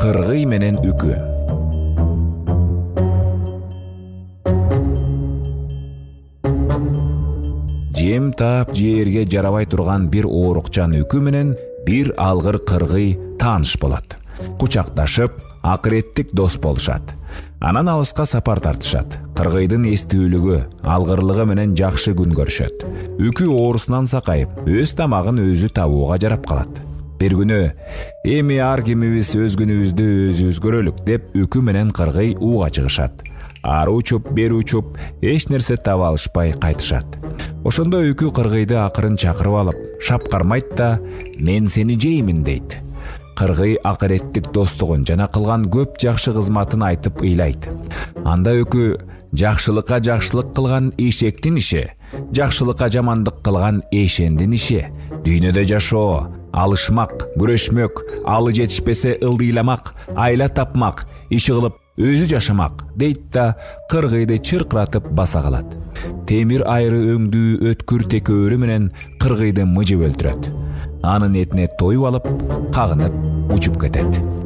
Кыргый менен үкү. Жем таап жээрге жарабай турган бир оорукчан үкү менен бир алгыр кыргый тааныш болот. Кучакташып, акыреттик дос болушат. Анан алыска сапар тартышат. Кыргыйдын эстүүлүгү, алгырлыгы менен жакшы күн көрүшөт. Үкү оорусунан сакайып, өз тамагын өзү табууга жарап калат. Бир күнү эми ар кимибиз өз күнүбүздү өзүбүз көрөлүк деп үкү менен кыргый ууга чыгышат. Ары учуп, бери учуп, эч нерсе таба алышпай кайтышат. Ошондо үкү кыргыйды акырын чакырып алып, шапкармайт да, "Мен сени жеймин" дейт. Кыргый акыреттик достугун жана кылган көп жакшы кызматын айтып ыйлайт. Анда үкү жакшылыкка жакшылык кылган эшектин иши, жакшылыкка жамандык кылган эшендин иши, дүйнөдө жашоо, алышмак, күрөшмөк, алы жетишпесе ылдыйламак, айла тапмак, иши кылып өзү жашамак дейт да кыргыйды чыркыратып баса калат. Темир айры өңдүү өткүр текөөрү менен кыргыйды мыжып өлтүрөт. Анын этине тоюп алып, кагынып учуп кетет.